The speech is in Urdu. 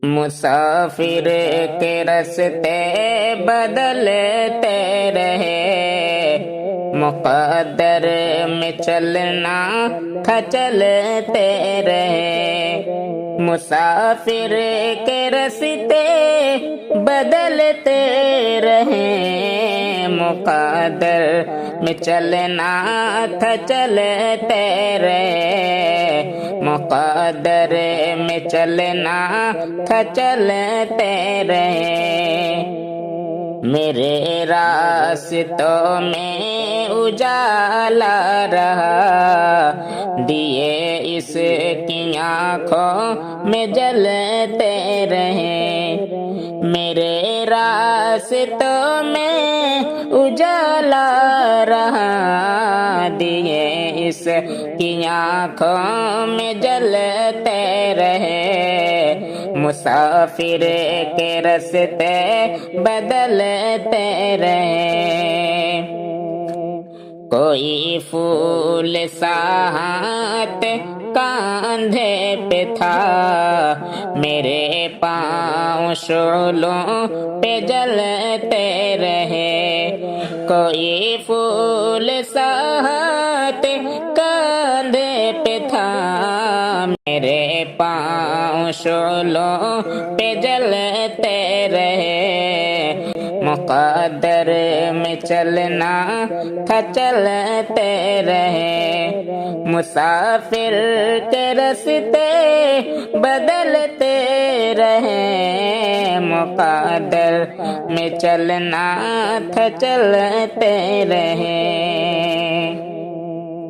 مسافر کے راستے بدلتے رہے، مقدر میں چلنا تھا چلتے رہے۔ مسافر کے راستے بدلتے رہے، مقدر میں چلنا تھا چلتے رہے، مقدر میں چلنا تھا چلتے رہے۔ میرے راستوں میں اجالا رہا، دیے اس کی آنکھوں میں جلتے رہے۔ میرے راستوں میں اجالا رہا، دیے اس کی آنکھوں میں جلتے رہے۔ مسافر کے راستے بدلتے رہے، کوئی پھول ساعت کاندھے پہ تھا، میرے پاؤں شعلوں پہ جلتے رہے۔ کوئی پھول ساعت کاندھے پہ تھا، میرے پاؤں شعلوں پہ جلتے رہے، مقدر میں چلنا تھا چلتے رہے۔ مسافر کے راستے بدلتے رہے، مقدر میں چلنا تھا چلتے رہے۔